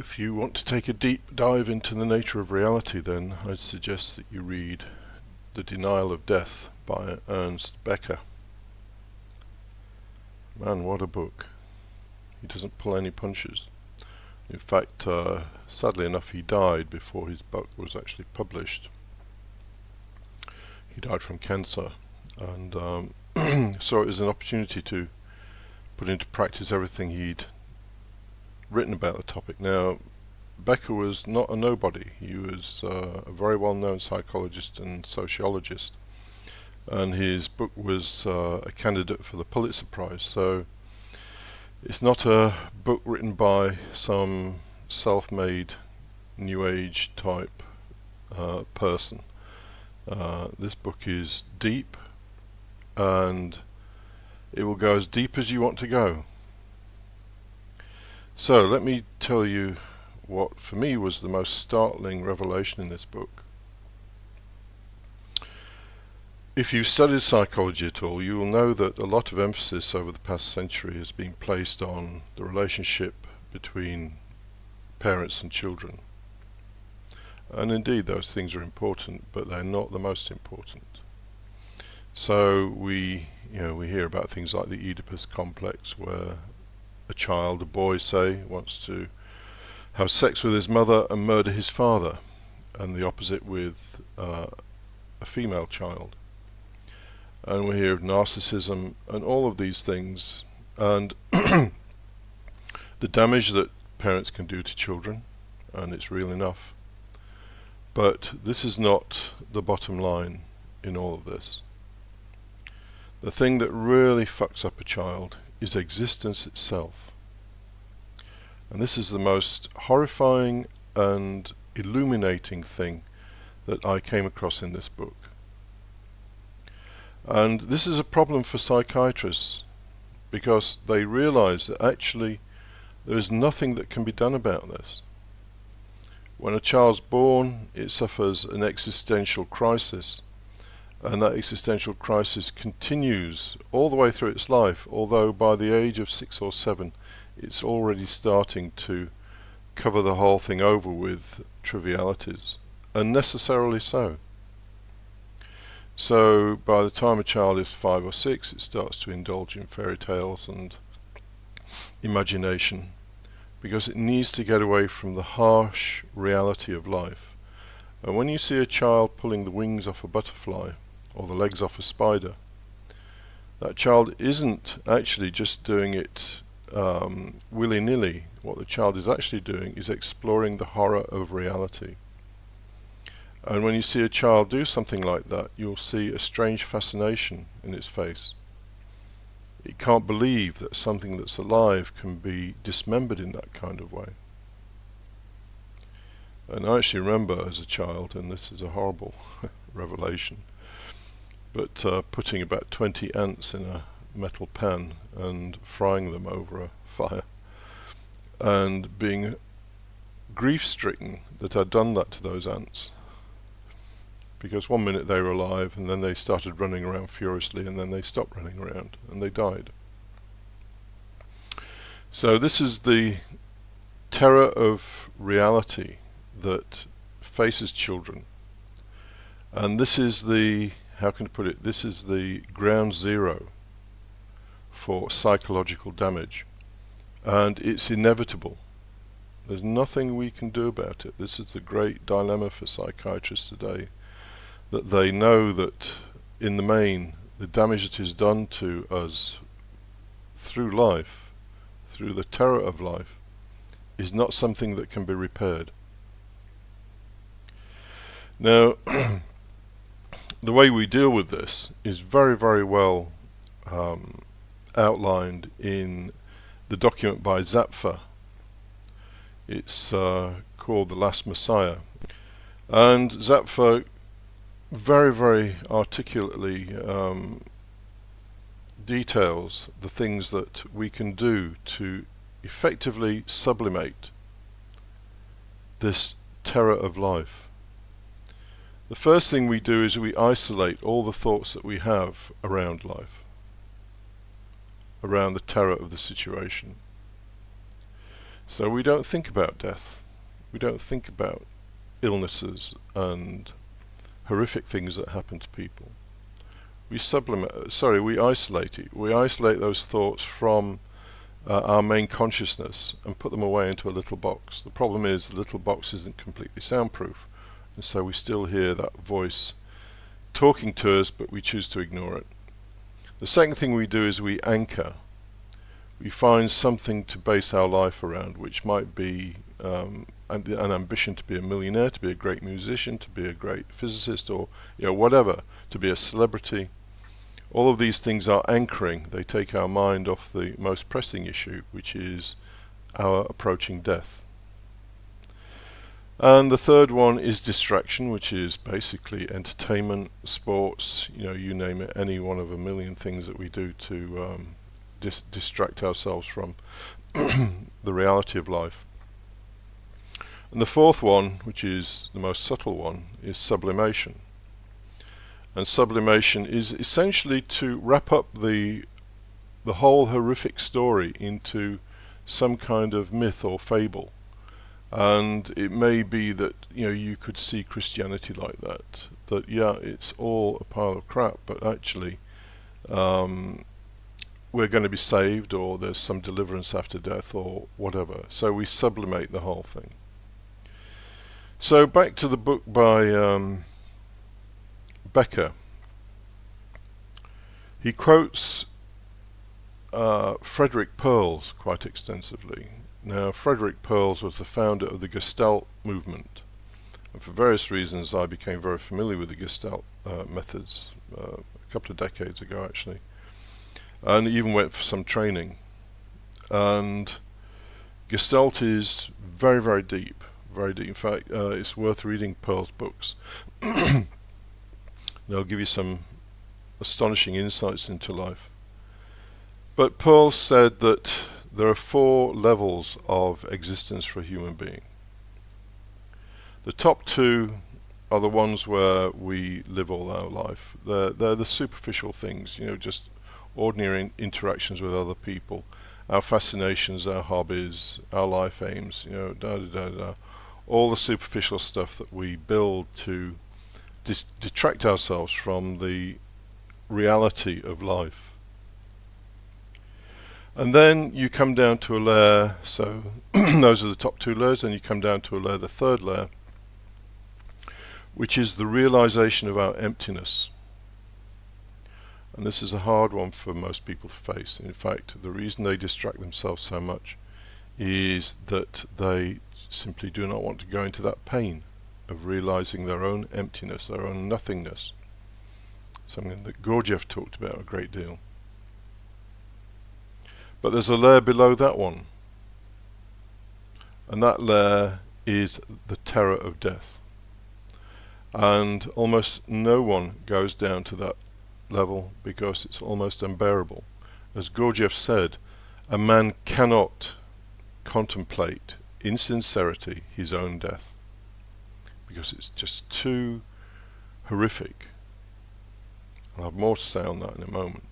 If you want to take a deep dive into the nature of reality, then I'd suggest that you read The Denial of Death by Ernst Becker. Man, what a book. He doesn't pull any punches. In fact, sadly enough, he died before his book was actually published. He died from cancer, and saw it as an opportunity to put into practice everything he'd written about the topic. Now, Becker was not a nobody. He was a very well-known psychologist and sociologist, and his book was a candidate for the Pulitzer Prize. So it's not a book written by some self-made New Age type person. This book is deep, and it will go as deep as you want to go. So let me tell you what for me was the most startling revelation in this book. If you've studied psychology at all, you will know that a lot of emphasis over the past century has been placed on the relationship between parents and children. And indeed those things are important, but they're not the most important. So we hear about things like the Oedipus complex, where a boy say, wants to have sex with his mother and murder his father, and the opposite with a female child. And we hear of narcissism and all of these things, and the damage that parents can do to children, and it's real enough. But this is not the bottom line in all of this. The thing that really fucks up a child is existence itself. And this is the most horrifying and illuminating thing that I came across in this book. And this is a problem for psychiatrists, because they realize that actually there is nothing that can be done about this. When a child's born, it suffers an existential crisis, and that existential crisis continues all the way through its life, although by the age of 6 or 7 it's already starting to cover the whole thing over with trivialities, unnecessarily so. So by the time a child is 5 or 6, it starts to indulge in fairy tales and imagination, because it needs to get away from the harsh reality of life. And when you see a child pulling the wings off a butterfly or the legs off a spider, that child isn't actually just doing it willy-nilly. What the child is actually doing is exploring the horror of reality. And when you see a child do something like that, you'll see a strange fascination in its face. It can't believe that something that's alive can be dismembered in that kind of way. And I actually remember as a child, and this is a horrible revelation, but putting about 20 ants in a metal pan and frying them over a fire, and being grief-stricken that I'd done that to those ants, because one minute they were alive, and then they started running around furiously, and then they stopped running around and they died. So this is the terror of reality that faces children, and this is the, how can I put it, this is the ground zero for psychological damage, and it's inevitable. There's nothing we can do about it. This is the great dilemma for psychiatrists today, that they know that in the main the damage that is done to us through life, through the terror of life, is not something that can be repaired. Now the way we deal with this is very, very well outlined in the document by Zapfa. It's called The Last Messiah, and Zapfa very, very articulately details the things that we can do to effectively sublimate this terror of life. The first thing we do is we isolate all the thoughts that we have around life, around the terror of the situation. So we don't think about death. We don't think about illnesses and horrific things that happen to people. We isolate it. We isolate those thoughts from our main consciousness and put them away into a little box. The problem is the little box isn't completely soundproof, and so we still hear that voice talking to us, but we choose to ignore it. The second thing we do is we anchor. We find something to base our life around, which might be an ambition to be a millionaire, to be a great musician, to be a great physicist, or whatever, to be a celebrity. All of these things are anchoring. They take our mind off the most pressing issue, which is our approaching death. And the third one is distraction, which is basically entertainment, sports, you name it, any one of a million things that we do to distract ourselves from the reality of life. And the fourth one, which is the most subtle one, is sublimation. And sublimation is essentially to wrap up the whole horrific story into some kind of myth or fable. And it may be that you could see Christianity like that. That it's all a pile of crap, but actually we're going to be saved, or there's some deliverance after death, or whatever. So we sublimate the whole thing. So back to the book by Becker. He quotes Frederick Perls quite extensively. Now, Frederick Perls was the founder of the Gestalt movement, and for various reasons I became very familiar with the Gestalt methods a couple of decades ago, actually, and even went for some training. And Gestalt is very, very deep, very deep. In fact, it's worth reading Perls' books. They'll give you some astonishing insights into life. But Perls said that there are 4 levels of existence for a human being. The top 2 are the ones where we live all our life. They're the superficial things, just ordinary interactions with other people, our fascinations, our hobbies, our life aims, all the superficial stuff that we build to detract ourselves from the reality of life. And then you come down to a layer, so those are the top 2 layers, and you come down to a layer, the third layer, which is the realization of our emptiness. And this is a hard one for most people to face. In fact, the reason they distract themselves so much is that they simply do not want to go into that pain of realizing their own emptiness, their own nothingness. Something that Gurdjieff talked about a great deal. But there's a layer below that one, and that layer is the terror of death. And almost no one goes down to that level because it's almost unbearable. As Gurdjieff said, a man cannot contemplate in sincerity his own death because it's just too horrific. I'll have more to say on that in a moment.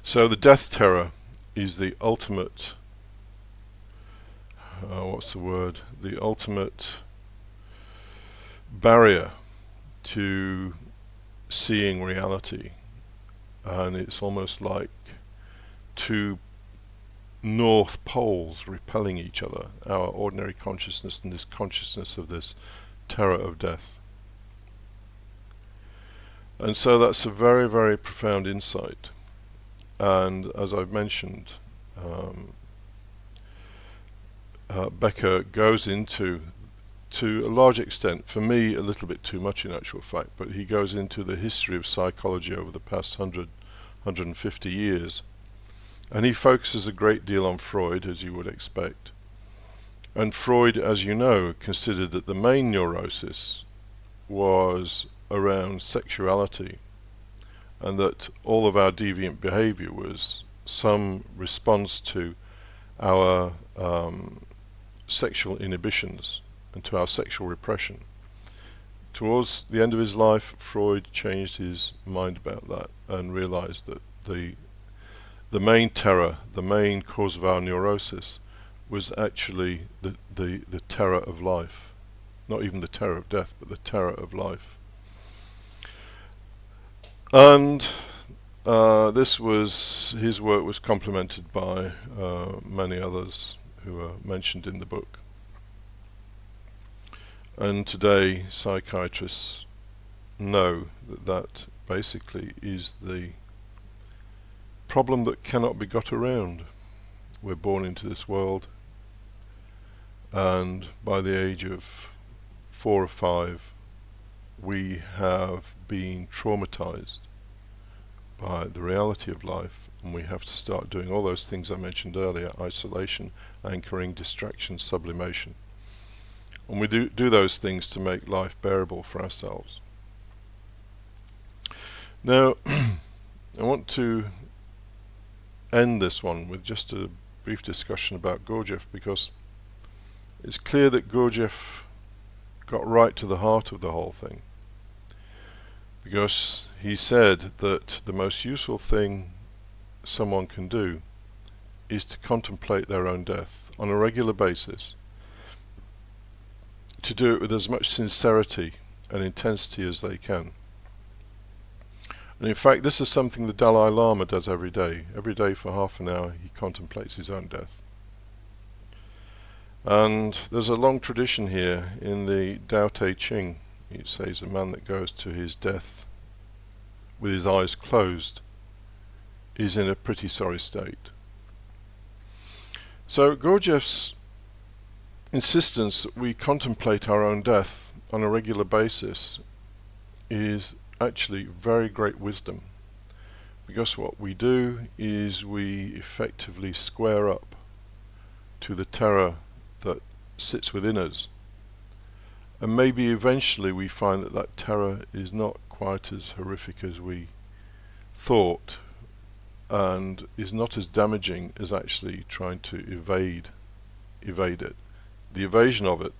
So the death terror is the ultimate, the ultimate barrier to seeing reality. And it's almost like 2 north poles repelling each other, our ordinary consciousness and this consciousness of this terror of death. And so that's a very, very profound insight. And as I've mentioned, Becker goes into, to a large extent, for me a little bit too much in actual fact, but he goes into the history of psychology over the past 150 years. And he focuses a great deal on Freud, as you would expect. And Freud, as you know, considered that the main neurosis was around sexuality, and that all of our deviant behavior was some response to our sexual inhibitions and to our sexual repression. Towards the end of his life, Freud changed his mind about that and realized that the the main terror, the main cause of our neurosis, was actually the terror of life. Not even the terror of death, but the terror of life. And his work was complemented by many others who are mentioned in the book. And today psychiatrists know that basically is the problem that cannot be got around. We're born into this world, and by the age of 4 or 5 we have been traumatized by the reality of life, and we have to start doing all those things I mentioned earlier: isolation, anchoring, distraction, sublimation. And we do those things to make life bearable for ourselves. Now, I want to end this one with just a brief discussion about Gurdjieff, because it's clear that Gurdjieff got right to the heart of the whole thing, because he said that the most useful thing someone can do is to contemplate their own death on a regular basis, to do it with as much sincerity and intensity as they can. And in fact, this is something the Dalai Lama does every day. Every day for half an hour he contemplates his own death. And there's a long tradition here in the Tao Te Ching. It says a man that goes to his death with his eyes closed is in a pretty sorry state. So Gurdjieff's insistence that we contemplate our own death on a regular basis is actually very great wisdom, because what we do is we effectively square up to the terror that sits within us, and maybe eventually we find that that terror is not quite as horrific as we thought, and is not as damaging as actually trying to evade it. The evasion of it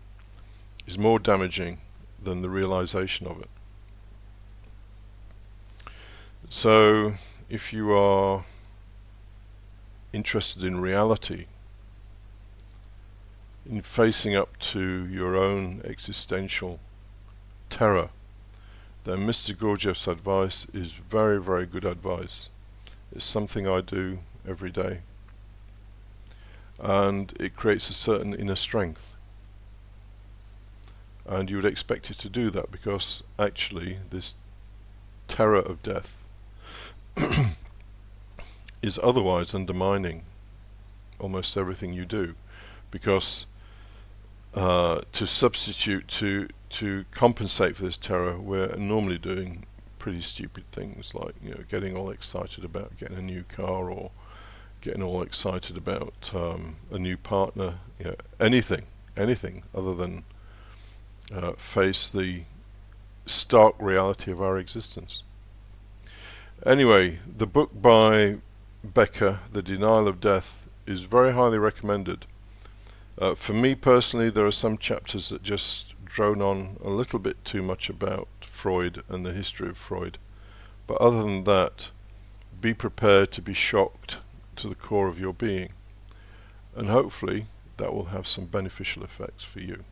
is more damaging than the realization of it. So if you are interested in reality, in facing up to your own existential terror, then Mr. Gurdjieff's advice is very, very good advice. It's something I do every day, and it creates a certain inner strength, and you would expect it to do that, because actually this terror of death is otherwise undermining almost everything you do, because to substitute, to compensate for this terror, we're normally doing pretty stupid things, like getting all excited about getting a new car, or getting all excited about a new partner, anything other than face the stark reality of our existence. Anyway, the book by Becker, The Denial of Death, is very highly recommended. For me personally, there are some chapters that just drone on a little bit too much about Freud and the history of Freud, but other than that, be prepared to be shocked to the core of your being, and hopefully that will have some beneficial effects for you.